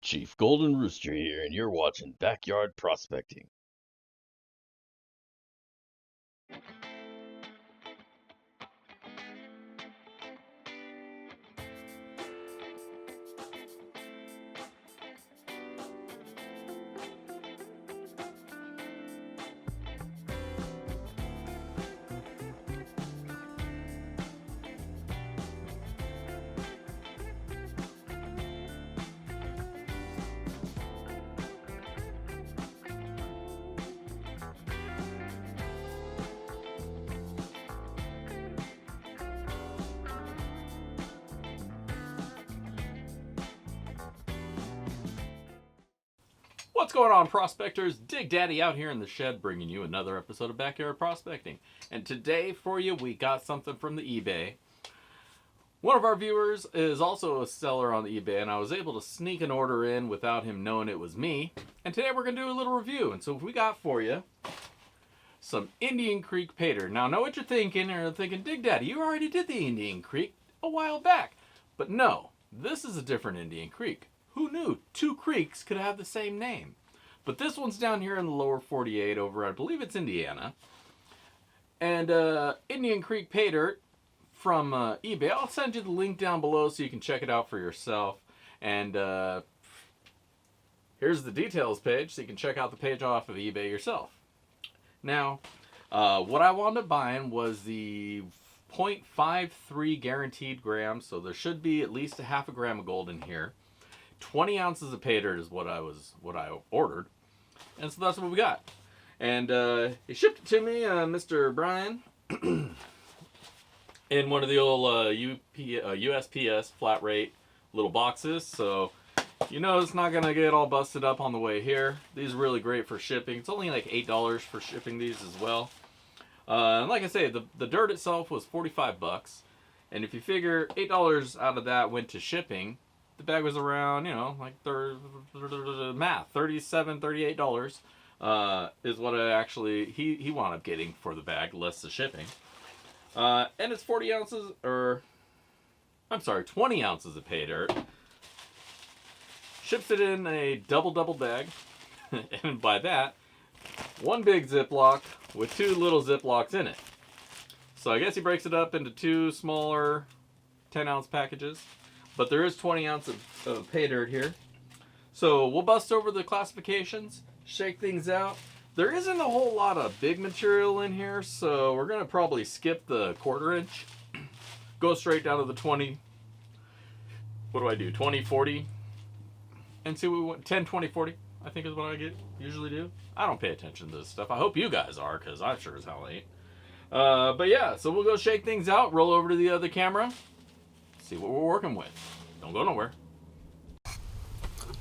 Chief Golden Rooster here, and you're watching Backyard Prospecting. What's going on, prospectors? Dig Daddy out here in the shed bringing you another episode of Backyard Prospecting. And today for you, we got something from the eBay. One of our viewers is also a seller on the eBay, and I was able to sneak an order in without him knowing it was me. And today we're going to do a little review. And so we got for you some Indian Creek Paydirt. Now I know what you're thinking. You're thinking, Dig Daddy, you already did the Indian Creek a while back. But no, this is a different Indian Creek. Who knew two creeks could have the same name? But this one's down here in the lower 48 over, I believe it's Indiana. And Indian Creek Paydirt from eBay. I'll send you the link down below so you can check it out for yourself. And here's the details page so you can check out the page off of eBay yourself. Now, what I wound up buying was the 0.53 guaranteed grams. So there should be at least a half a gram of gold in here. 20 ounces of Paydirt is what I ordered, and so that's what we got. And he shipped it to me, Mr. Brian, in one of the old USPS flat rate little boxes. So you know it's not gonna get all busted up on the way here. These are really great for shipping. It's only like $8 for shipping these as well. And like I say, the dirt itself was $45, and if you figure $8 out of that went to shipping, the bag was around, you know, like math, $37, $38 is what I actually, he wound up getting for the bag, less the shipping. And it's 20 ounces of Paydirt. Ships it in a double bag. And by that, one big Ziploc with two little Ziplocs in it. So I guess he breaks it up into two smaller 10-ounce packages. But there is 20 ounces of Paydirt here. So we'll bust over the classifications, shake things out. There isn't a whole lot of big material in here, so we're going to probably skip the 1/4 inch. Go straight down to the 20. What do I do? 20, 40? And see what we want. 10, 20, 40, I think is what I usually do. I don't pay attention to this stuff. I hope you guys are, because I sure as hell ain't. But yeah, so we'll go shake things out, roll over to the other camera. See what we're working with. Don't go nowhere.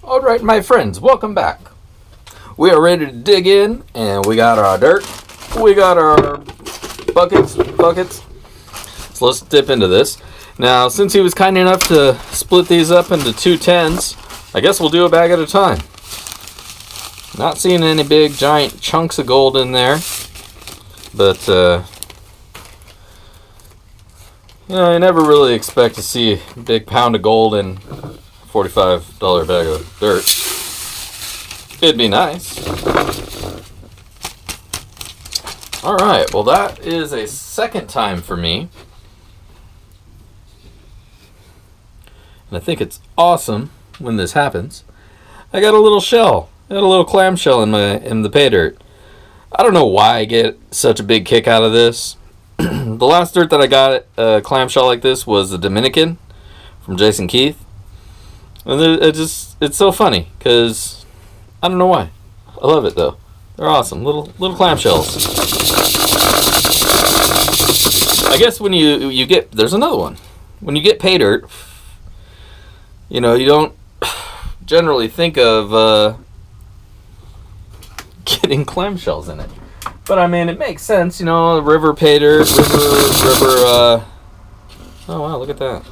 All right, my friends, welcome back. We are ready to dig in, and we got our dirt. We got our buckets. So let's dip into this. Now, since he was kind enough to split these up into 2 10s, I guess we'll do a bag at a time. Not seeing any big, giant chunks of gold in there, but you know, I never really expect to see a big pound of gold in a $45 bag of dirt. It'd be nice. Alright, well that is a second time for me. And I think it's awesome when this happens. I got a little shell. I got a little clamshell in the Paydirt. I don't know why I get such a big kick out of this. The last dirt that I got a clamshell like this was the Dominican from Jason Keith. And it's so funny because I don't know why. I love it though. They're awesome. Little clamshells. I guess when you get, there's another one. When you get Paydirt, you know, you don't generally think of getting clamshells in it. But I mean, it makes sense, you know, river Paydirt, river, oh wow, look at that.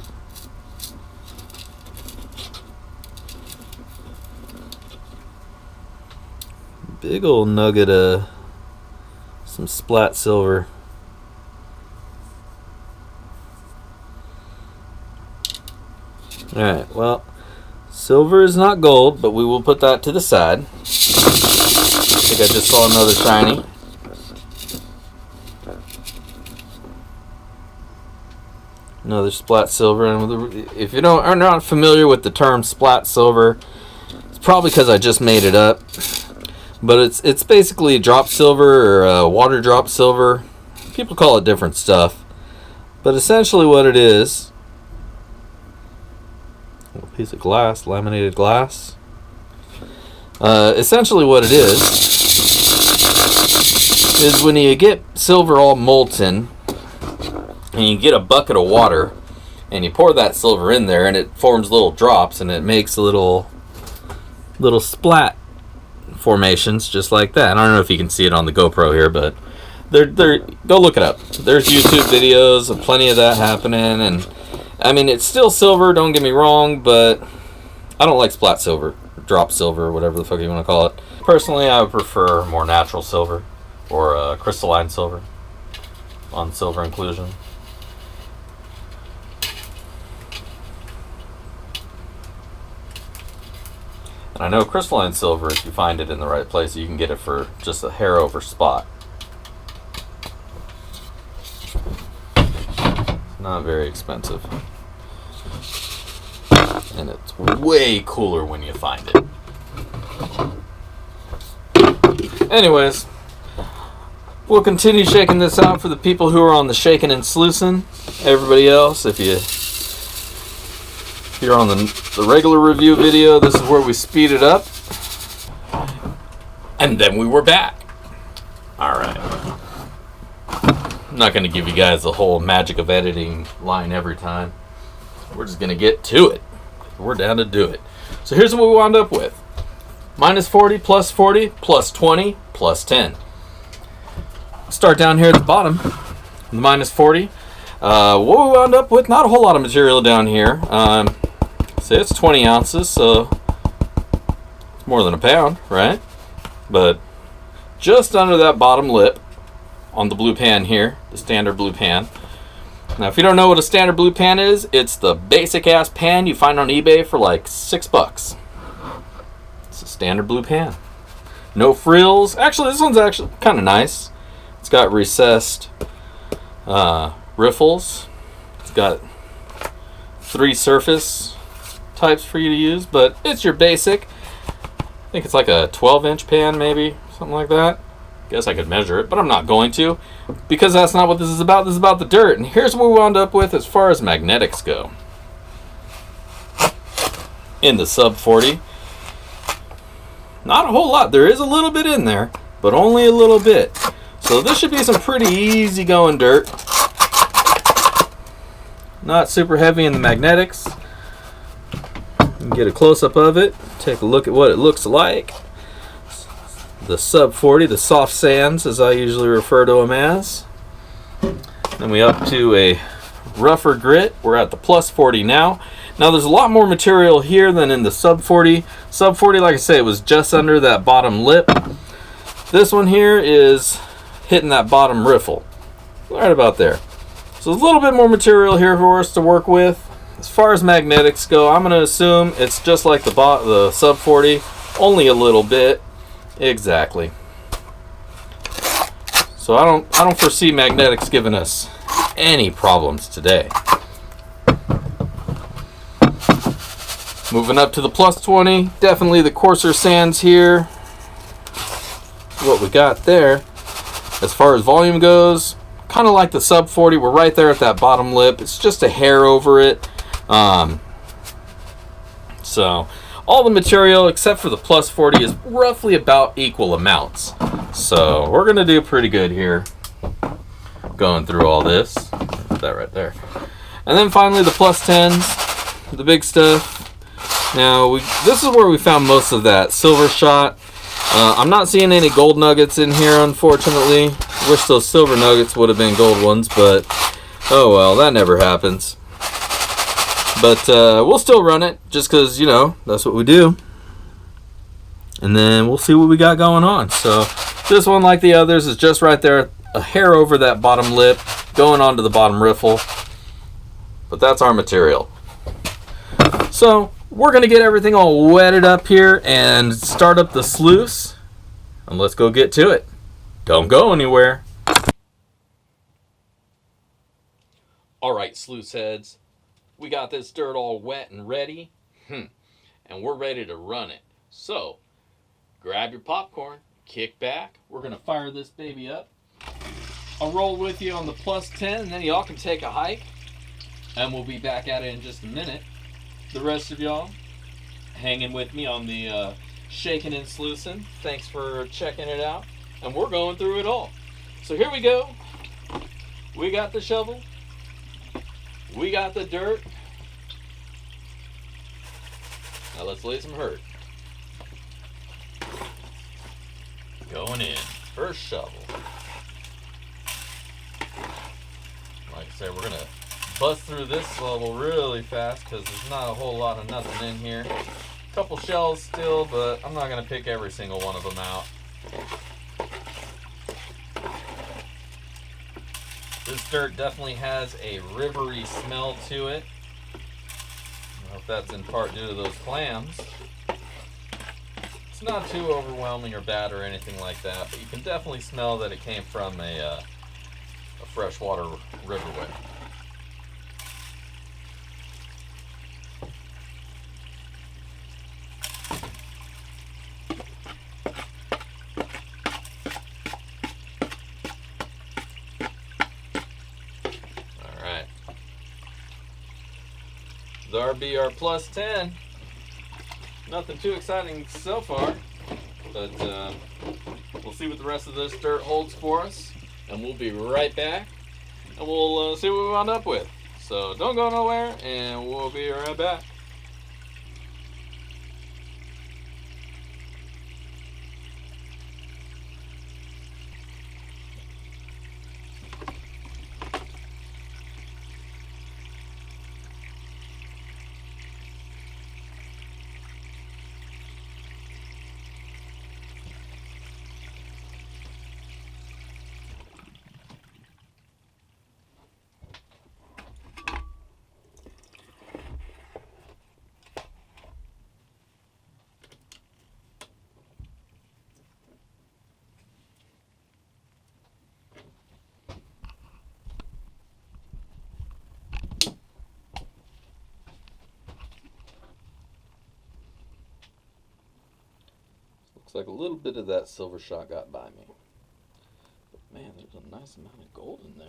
Big old nugget of some splat silver. Alright, well, Silver is not gold, but we will put that to the side. I think I just saw another shiny. Another splat silver. And if you are not familiar with the term splat silver, it's probably because I just made it up. But it's basically drop silver or water drop silver. People call it different stuff. But essentially what it is, a piece of glass, laminated glass. Essentially what it is when you get silver all molten, and you get a bucket of water, and you pour that silver in there, and it forms little drops, and it makes little splat formations just like that. I don't know if you can see it on the GoPro here, but go look it up. There's YouTube videos of plenty of that happening, and I mean, it's still silver, don't get me wrong, but I don't like splat silver, drop silver, whatever the fuck you want to call it. Personally, I would prefer more natural silver or crystalline silver on silver inclusion. And I know crystalline silver, if you find it in the right place, you can get it for just a hair over spot. Not very expensive. And it's way cooler when you find it. Anyways, we'll continue shaking this out for the people who are on the shaking and sluicing. Everybody else, if you're on the regular review video, this is where we speed it up. And then we were back. Alright. I'm not going to give you guys the whole magic of editing line every time. We're just going to get to it. We're down to do it. So here's what we wound up with. Minus 40, plus 40, plus 20, plus 10. Start down here at the bottom. The minus 40. What we wound up with, not a whole lot of material down here. Say it's 20 ounces, so it's more than a pound, right? But just under that bottom lip on the blue pan here, the standard blue pan. Now, if you don't know what a standard blue pan is, it's the basic ass pan you find on eBay for like $6. It's a standard blue pan. No frills. Actually, this one's actually kind of nice. It's got recessed riffles. It's got 3 surface types for you to use, but it's your basic. I think it's like a 12-inch pan, maybe, something like that. Guess I could measure it, but I'm not going to, because that's not what this is about. This is about the dirt, and here's what we wound up with as far as magnetics go. In the sub 40, not a whole lot. There is a little bit in there, but only a little bit. So this should be some pretty easy going dirt. Not super heavy in the magnetics. You can get a close-up of it, take a look at what it looks like. The sub 40, the soft sands, as I usually refer to them as. Then we up to a rougher grit. We're at the plus 40 now. Now there's a lot more material here than in the sub 40. Sub 40, like I say, it was just under that bottom lip. This one here is hitting that bottom riffle, right about there. So there's a little bit more material here for us to work with. As far as magnetics go, I'm going to assume it's just like the sub 40, only a little bit. Exactly. So I don't foresee magnetics giving us any problems today. Moving up to the plus 20, definitely the coarser sands here. What we got there, as far as volume goes, kind of like the sub 40, we're right there at that bottom lip. It's just a hair over it. So all the material except for the plus 40 is roughly about equal amounts. So we're gonna do pretty good here going through all this. Put that right there. And then finally the plus 10s, the big stuff. Now this is where we found most of that silver shot. I'm not seeing any gold nuggets in here, unfortunately. Wish those silver nuggets would have been gold ones, but oh well, that never happens. But we'll still run it, just because, you know, that's what we do. And then we'll see what we got going on. So this one, like the others, is just right there, a hair over that bottom lip, going onto the bottom riffle. But that's our material. So we're going to get everything all wetted up here and start up the sluice. And let's go get to it. Don't go anywhere. Alright, sluice heads. We got this dirt all wet and ready. And we're ready to run it. So, grab your popcorn, kick back. We're going to fire this baby up. I'll roll with you on the +10, and then y'all can take a hike. And we'll be back at it in just a minute. The rest of y'all hanging with me on the shaking and sluicing. Thanks for checking it out. And we're going through it all. So here we go. We got the shovel. We got the dirt. Now let's lay some hurt. Going in. First shovel. Like I said, we're going to bust through this level really fast because there's not a whole lot of nothing in here. A couple shells still, but I'm not going to pick every single one of them out. This dirt definitely has a rivery smell to it. I hope that's in part due to those clams. It's not too overwhelming or bad or anything like that, but you can definitely smell that it came from a freshwater riverway. The RBR +10. Nothing too exciting so far, but we'll see what the rest of this dirt holds for us, and we'll be right back, and we'll see what we wound up with. So don't go nowhere, and we'll be right back. Looks like a little bit of that silver shot got by me. But man, there's a nice amount of gold in there.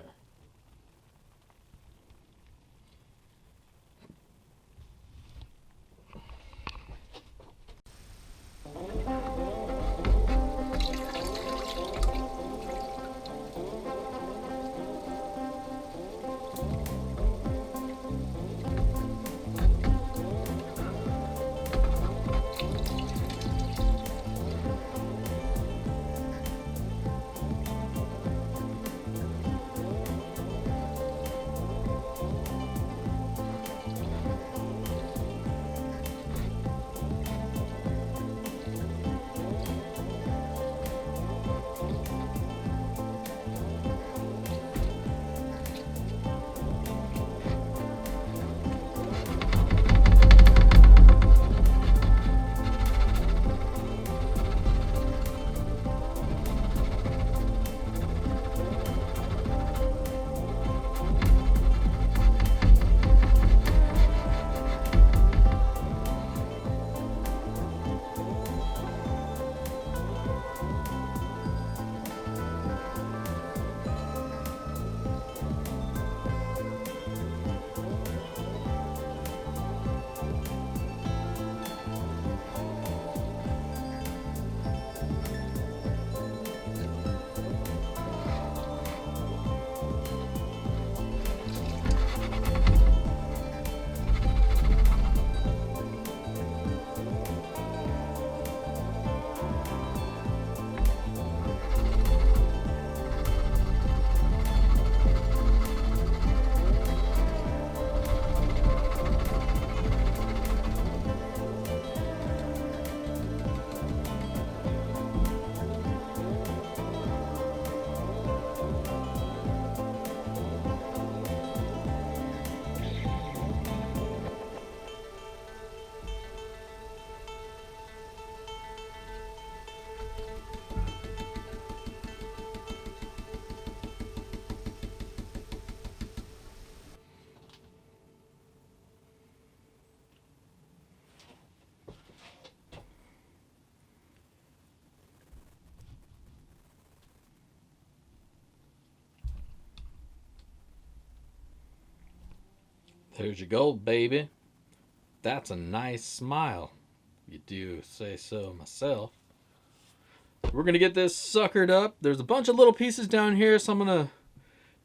There's your gold, baby. That's a nice smile. You do say so myself. We're gonna get this suckered up. There's a bunch of little pieces down here, so I'm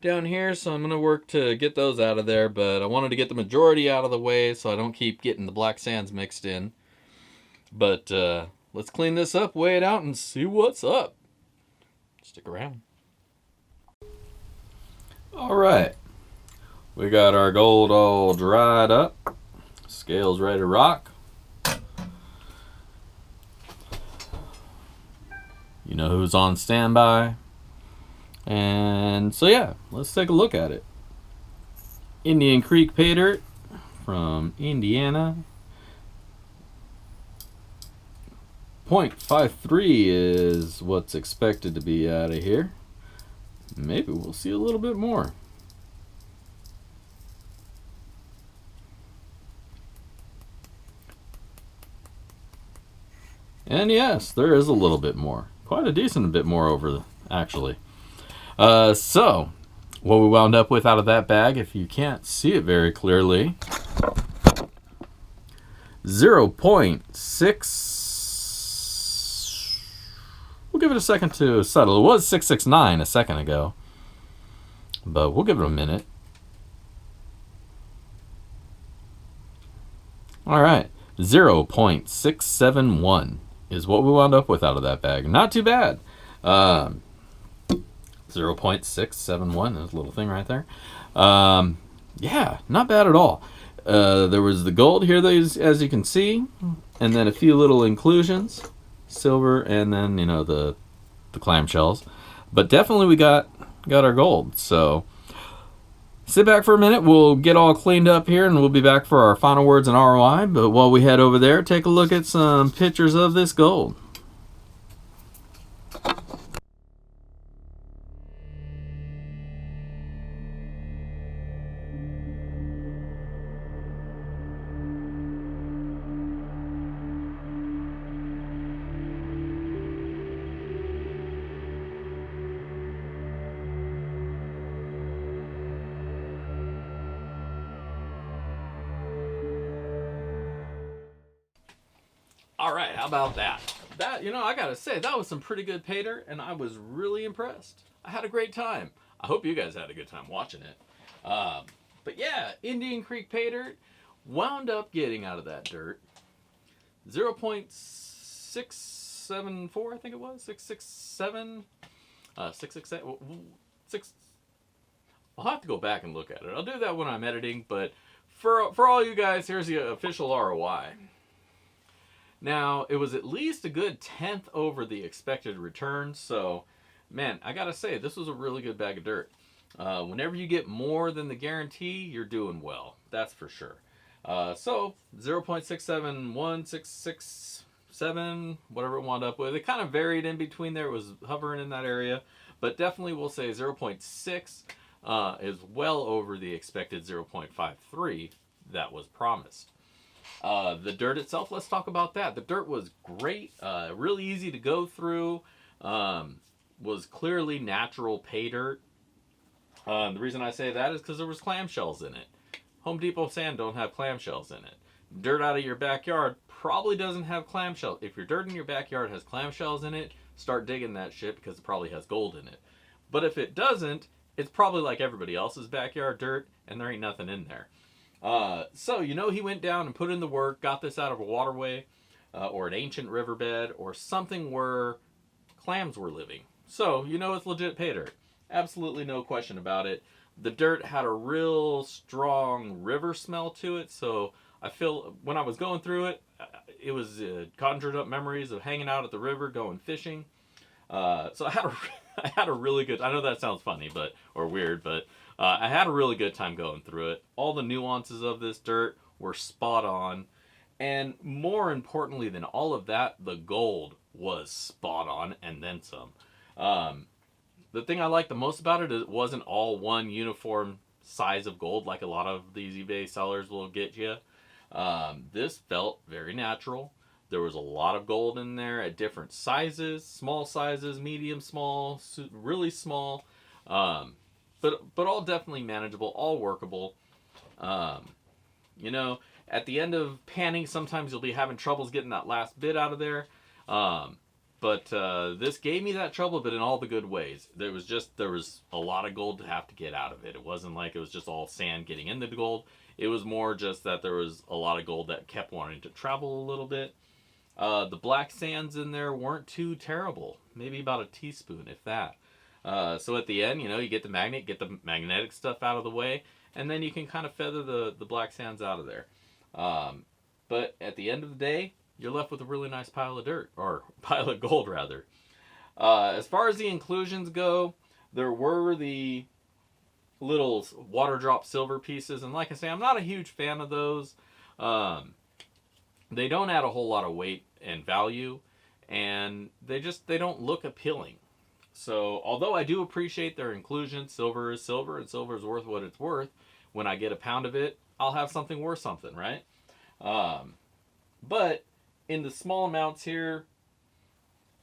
gonna work to get those out of there, but I wanted to get the majority out of the way so I don't keep getting the black sands mixed in. But let's clean this up, weigh it out, and see what's up. Stick around. All right, we got our gold all dried up. Scale's ready to rock. You know who's on standby. And so yeah, let's take a look at it. Indian Creek Paydirt from Indiana. 0.53 is what's expected to be out of here. Maybe we'll see a little bit more. And yes, there is a little bit more. Quite a decent bit more actually. So, what we wound up with out of that bag, if you can't see it very clearly, 0.6. We'll give it a second to settle. It was 669 a second ago, but we'll give it a minute. All right, 0.671 is what we wound up with out of that bag. Not too bad. 0.671, this little thing right there. Yeah, not bad at all. There was the gold here, as you can see, and then a few little inclusions, silver, and then the clamshells. But definitely we got our gold. So sit back for a minute. We'll get all cleaned up here, and we'll be back for our final words and ROI. But while we head over there, take a look at some pictures of this gold. All right, how about that? That, I gotta say, that was some pretty good Paydirt, and I was really impressed. I had a great time. I hope you guys had a good time watching it. But yeah, Indian Creek Paydirt wound up getting out of that dirt 0.674, I think it was 667, 667. I'll have to go back and look at it. I'll do that when I'm editing. But for all you guys, here's the official ROI. Now, it was at least a good 1/10 over the expected return, so, man, I gotta say, this was a really good bag of dirt. Whenever you get more than the guarantee, you're doing well. That's for sure. So, 0.671, 667, whatever it wound up with. It kind of varied in between there. It was hovering in that area, but definitely we'll say 0.6 is well over the expected 0.53 that was promised. The dirt itself, let's talk about that. The dirt was great, really easy to go through, was clearly natural pay dirt. The reason I say that is because there was clamshells in it. Home Depot sand don't have clamshells in it. Dirt out of your backyard probably doesn't have clamshells. If your dirt in your backyard has clamshells in it, start digging that shit because it probably has gold in it. But if it doesn't, it's probably like everybody else's backyard dirt, and there ain't nothing in there. So, he went down and put in the work, got this out of a waterway, or an ancient riverbed, or something where clams were living. So, it's legit pay dirt. Absolutely no question about it. The dirt had a real strong river smell to it, so I feel when I was going through it, it was conjured up memories of hanging out at the river, going fishing. So I had a really good, I know that sounds funny, or weird, but I had a really good time going through it. All the nuances of this dirt were spot on. And more importantly than all of that, the gold was spot on and then some. The thing I liked the most about it is it wasn't all one uniform size of gold like a lot of these eBay sellers will get you. This felt very natural. There was a lot of gold in there at different sizes, small sizes, medium small, really small. But all definitely manageable, all workable. You know, at the end of panning, sometimes you'll be having troubles getting that last bit out of there. But this gave me that trouble, but in all the good ways. There was a lot of gold to have to get out of it. It wasn't like it was just all sand getting into the gold. It was more just that there was a lot of gold that kept wanting to travel a little bit. The black sands in there weren't too terrible. Maybe about a teaspoon, if that. So at the end, you know, you get the magnetic stuff out of the way, and then you can kind of feather the black sands out of there. But at the end of the day, you're left with a really nice pile of dirt, or pile of gold, rather. As far as the inclusions go, there were the little water drop silver pieces, and like I say, I'm not a huge fan of those. They don't add a whole lot of weight and value, and they don't look appealing. So, although I do appreciate their inclusion, silver is silver, and silver is worth what it's worth. When I get a pound of it, I'll have something worth something, right? But in the small amounts here,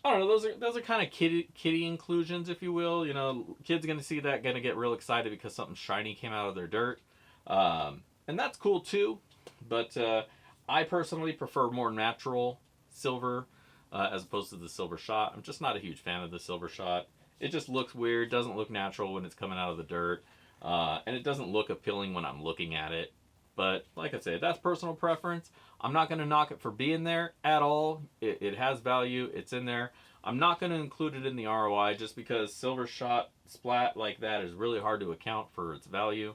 I don't know, those are kind of kiddie inclusions, if you will. You know, kids gonna see that, gonna get real excited because something shiny came out of their dirt, and that's cool too. But I personally prefer more natural silver as opposed to the silver shot. I'm just not a huge fan of the silver shot. It just looks weird, doesn't look natural when it's coming out of the dirt, and it doesn't look appealing when I'm looking at it. But like I said, that's personal preference. I'm not going to knock it for being there at all. It has value. It's in there. I'm not going to include it in the ROI just because silver shot splat like that is really hard to account for its value.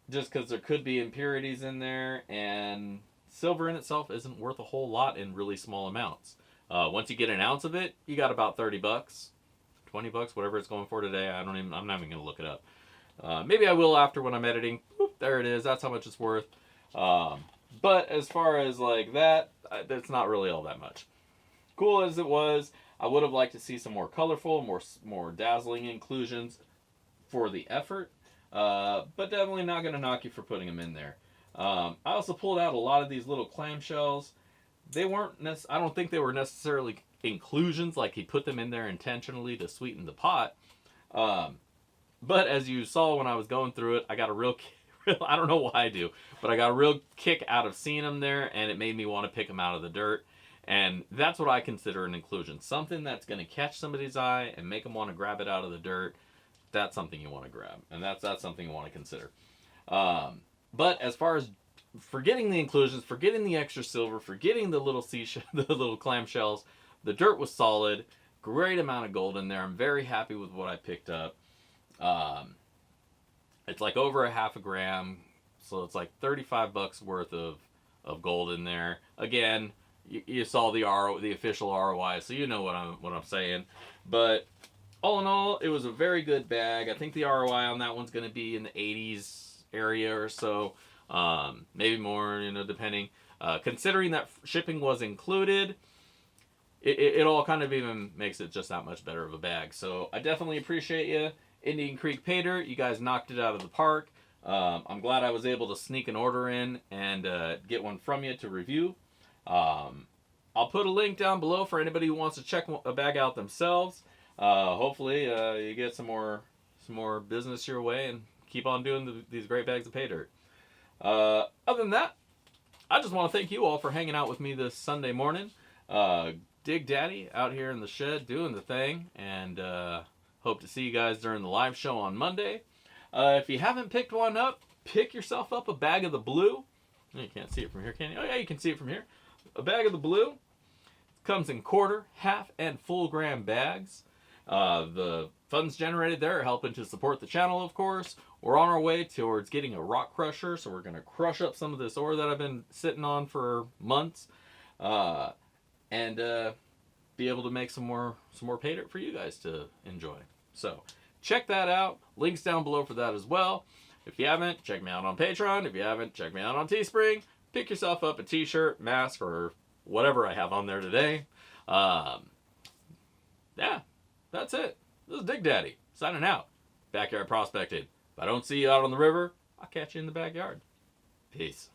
Just because there could be impurities in there, and silver in itself isn't worth a whole lot in really small amounts. Once you get an ounce of it, you got about $30, $20, whatever it's going for today. I'm not even going to look it up. Maybe I will after when I'm editing. Oop, there it is. That's how much it's worth. But as far as like that, that's not really all that much. Cool as it was, I would have liked to see some more colorful, more dazzling inclusions for the effort. But definitely not going to knock you for putting them in there. I also pulled out a lot of these little clamshells. They weren't I don't think they were necessarily inclusions, like he put them in there intentionally to sweeten the pot. But as you saw when I was going through it, I got a real I don't know why I do, but I got a real kick out of seeing them there, and it made me want to pick them out of the dirt. And that's what I consider an inclusion. Something that's going to catch somebody's eye and make them want to grab it out of the dirt. That's something you want to grab, and that's something you want to consider. But as far as forgetting the inclusions, forgetting the extra silver, forgetting the little the little clamshells, the dirt was solid. Great amount of gold in there. I'm very happy with what I picked up. It's like over a half a gram, so it's like $35 worth of gold in there. Again, you saw the official ROI, so you know what I'm saying. But all in all, it was a very good bag. I think the ROI on that one's going to be in the 80s area or so, maybe more, you know, depending. Considering that shipping was included, it all kind of even makes it just that much better of a bag. So I definitely appreciate you, Indian Creek Paydirt. You guys knocked it out of the park. I'm glad I was able to sneak an order in and get one from you to review. I'll put a link down below for anybody who wants to check a bag out themselves. Hopefully you get some more business your way and keep on doing these great bags of Paydirt. Other than that, I just want to thank you all for hanging out with me this Sunday morning. Dig Daddy out here in the shed doing the thing, and hope to see you guys during the live show on Monday. If you haven't picked one up, pick yourself up a bag of the blue. You can't see it from here, can you? Oh yeah, you can see it from here. A bag of the blue. Comes in quarter, half, and full gram bags. The funds generated there are helping to support the channel, of course. We're on our way towards getting a rock crusher, so we're going to crush up some of this ore that I've been sitting on for months, and be able to make some more Paydirt for you guys to enjoy. So check that out. Links down below for that as well. If you haven't, check me out on Patreon. If you haven't, check me out on Teespring. Pick yourself up a t-shirt, mask, or whatever I have on there today. Yeah, that's it. This is Dig Daddy, signing out. Backyard prospecting. If I don't see you out on the river, I'll catch you in the backyard. Peace.